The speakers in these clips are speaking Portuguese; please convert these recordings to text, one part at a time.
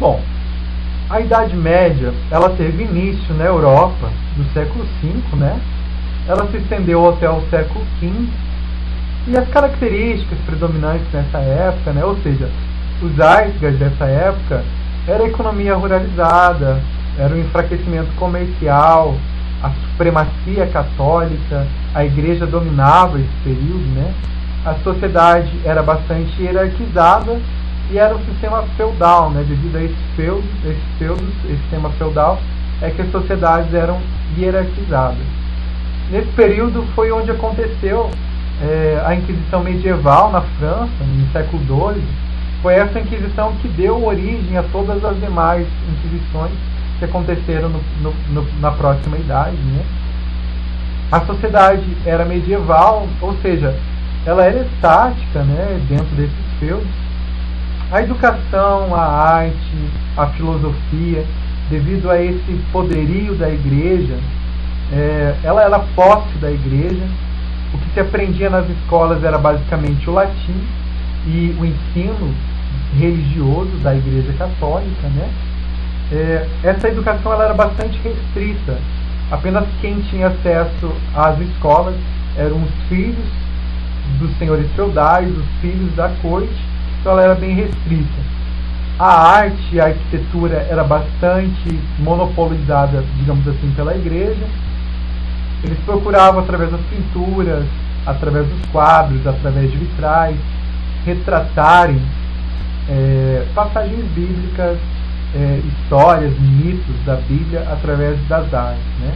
Bom, a Idade Média, ela teve início na Europa no século V, né? Ela se estendeu até o século XV, e as características predominantes nessa época, né? Ou seja, os zeitgeist dessa época, era a economia ruralizada, era o enfraquecimento comercial, a supremacia católica, a igreja dominava esse período, né? A sociedade era bastante hierarquizada e era um sistema feudal, né? Devido a esse sistema feudal, é que as sociedades eram hierarquizadas. Nesse período foi onde aconteceu a Inquisição medieval na França, no século XII. Foi essa Inquisição que deu origem a todas as demais Inquisições que aconteceram na próxima idade, né? A sociedade era medieval, ou seja, ela era estática, né, dentro desses feudos. A educação, a arte, a filosofia, devido a esse poderio da igreja, ela era posse da igreja. O que se aprendia nas escolas era basicamente o latim e o ensino religioso da igreja católica, né? Essa educação ela era bastante restrita. Apenas quem tinha acesso às escolas eram os filhos dos senhores feudais, os filhos da corte. Então ela era bem restrita. A arte e a arquitetura era bastante monopolizada, digamos assim, pela igreja. Eles procuravam, através das pinturas, através dos quadros, através de vitrais, retratarem passagens bíblicas, histórias, mitos da Bíblia através das artes, né?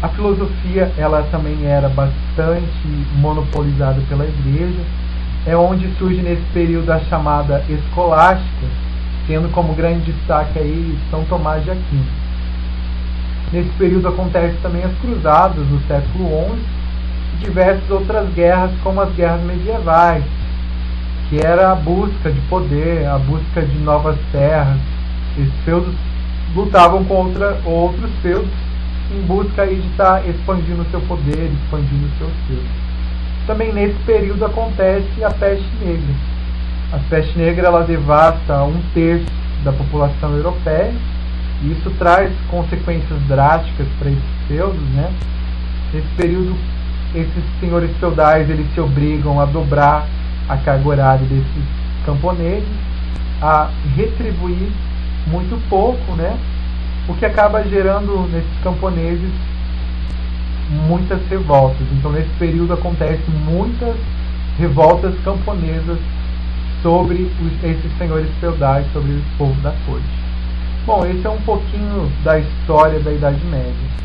A filosofia ela também era bastante monopolizada pela igreja. É onde surge nesse período a chamada escolástica, tendo como grande destaque aí São Tomás de Aquino. Nesse período acontece também as cruzadas no século XI e diversas outras guerras, como as guerras medievais, que era a busca de poder, a busca de novas terras. Esses feudos lutavam contra outros feudos em busca aí de estar expandindo o seu poder, expandindo os seus feudos. Também nesse período acontece a peste negra. A peste negra ela devasta 1/3 da população europeia, e isso traz consequências drásticas para esses feudos, né? Nesse período, esses senhores feudais eles se obrigam a dobrar a carga horária desses camponeses, a retribuir muito pouco, né? O que acaba gerando nesses camponeses muitas revoltas. Então nesse período acontecem muitas revoltas camponesas sobre esses senhores feudais, sobre o povo da corte. Bom, esse é um pouquinho da história da Idade Média.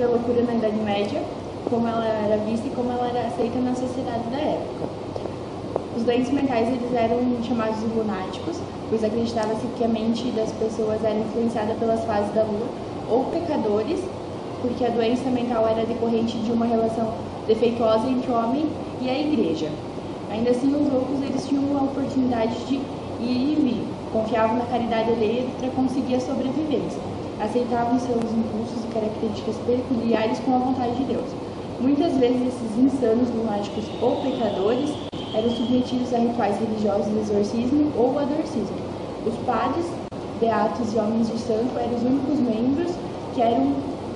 sobre a loucura na Idade Média, como ela era vista e como ela era aceita na sociedade da época. Os doentes mentais eles eram chamados de lunáticos, pois acreditava-se que a mente das pessoas era influenciada pelas fases da lua, ou pecadores, porque a doença mental era decorrente de uma relação defeituosa entre o homem e a igreja. Ainda assim, os loucos eles tinham a oportunidade de ir e vir, confiavam na caridade alheia para conseguir a sobrevivência, aceitavam seus impulsos e características peculiares com a vontade de Deus. Muitas vezes esses insanos, lunáticos ou pecadores eram submetidos a rituais religiosos de exorcismo ou adorcismo. Os padres, beatos e homens de santo eram os únicos membros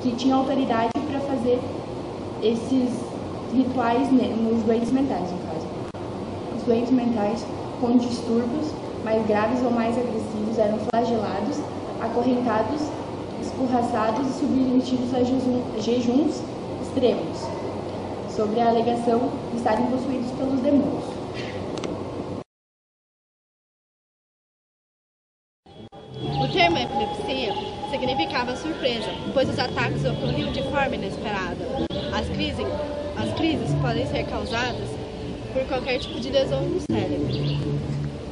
que tinham autoridade para fazer esses rituais nos doentes mentais, no caso. Os doentes mentais com distúrbios mais graves ou mais agressivos eram flagelados, acorrentados, escorraçados e submetidos a jejuns extremos, sobre a alegação de estarem possuídos pelos demônios. O termo epilepsia significava surpresa, pois os ataques ocorriam de forma inesperada. As crises podem ser causadas por qualquer tipo de lesão no cérebro,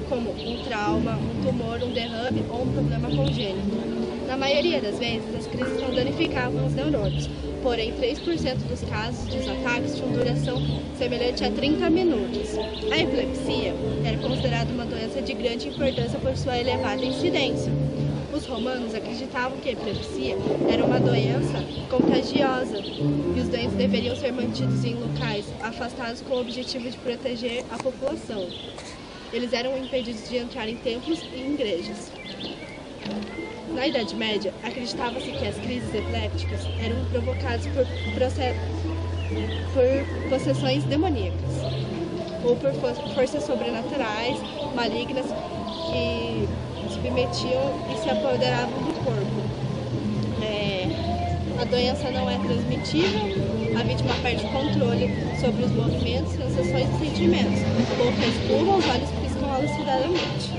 como um trauma, um tumor, um derrame ou um problema congênito. Na maioria das vezes, as crises não danificavam os neurônios, porém 3% dos casos dos ataques tinham duração semelhante a 30 minutos. A epilepsia era considerada uma doença de grande importância por sua elevada incidência. Os romanos acreditavam que a epilepsia era uma doença contagiosa e os doentes deveriam ser mantidos em locais afastados com o objetivo de proteger a população. Eles eram impedidos de entrar em templos e igrejas. Na Idade Média, acreditava-se que as crises epilépticas eram provocadas por possessões demoníacas ou por forças sobrenaturais, malignas, que submetiam e se apoderavam do corpo. A doença não é transmitível, a vítima perde o controle sobre os movimentos, sensações e sentimentos. A boca espurra, os olhos piscam alucinadamente.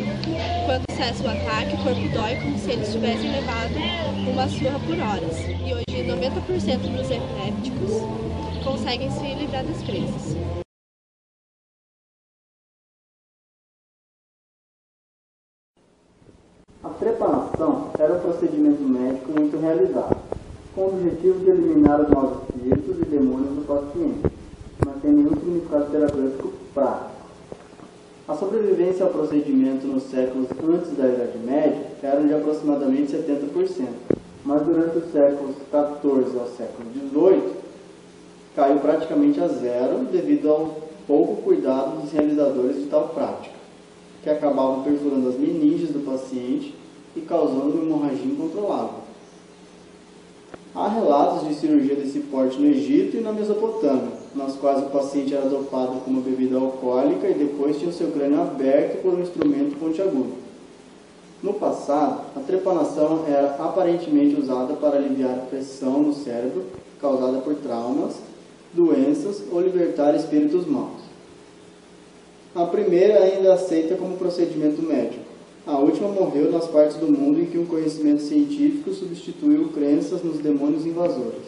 Quando cessa o ataque, o corpo dói como se eles tivessem levado uma surra por horas. E hoje 90% dos epilépticos conseguem se livrar das crises. A trepanação era um procedimento médico muito realizado, com o objetivo de eliminar os maus espíritos e demônios do paciente, mas sem nenhum significado terapêutico prático. A sobrevivência ao procedimento nos séculos antes da Idade Média era de aproximadamente 70%, mas durante os séculos XIV ao século XVIII caiu praticamente a zero devido ao pouco cuidado dos realizadores de tal prática, que acabavam perfurando as meninges do paciente e causando uma hemorragia incontrolável. Há relatos de cirurgia desse porte no Egito e na Mesopotâmia, nas quais o paciente era dopado com uma bebida alcoólica e depois tinha o seu crânio aberto por um instrumento pontiagudo. No passado, a trepanação era aparentemente usada para aliviar a pressão no cérebro causada por traumas, doenças ou libertar espíritos maus. A primeira ainda é aceita como procedimento médico. A última morreu nas partes do mundo em que o conhecimento científico substituiu crenças nos demônios invasores.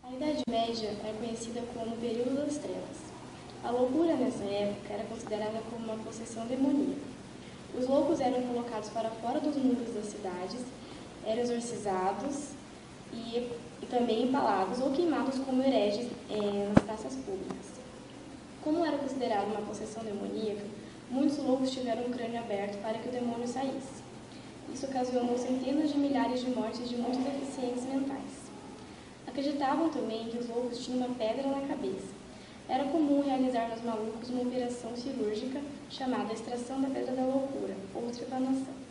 A Idade Média é conhecida como o período das trevas. A loucura nessa época era considerada como uma possessão demoníaca. Os loucos eram colocados para fora dos muros das cidades, eram exorcizados e também empalados ou queimados como hereges nas praças públicas. Como era considerado uma possessão demoníaca, muitos loucos tiveram o crânio aberto para que o demônio saísse. Isso ocasionou centenas de milhares de mortes de muitos deficientes mentais. Acreditavam também que os loucos tinham uma pedra na cabeça. Era comum realizar nos malucos uma operação cirúrgica chamada extração da pedra da loucura, ou trepanação.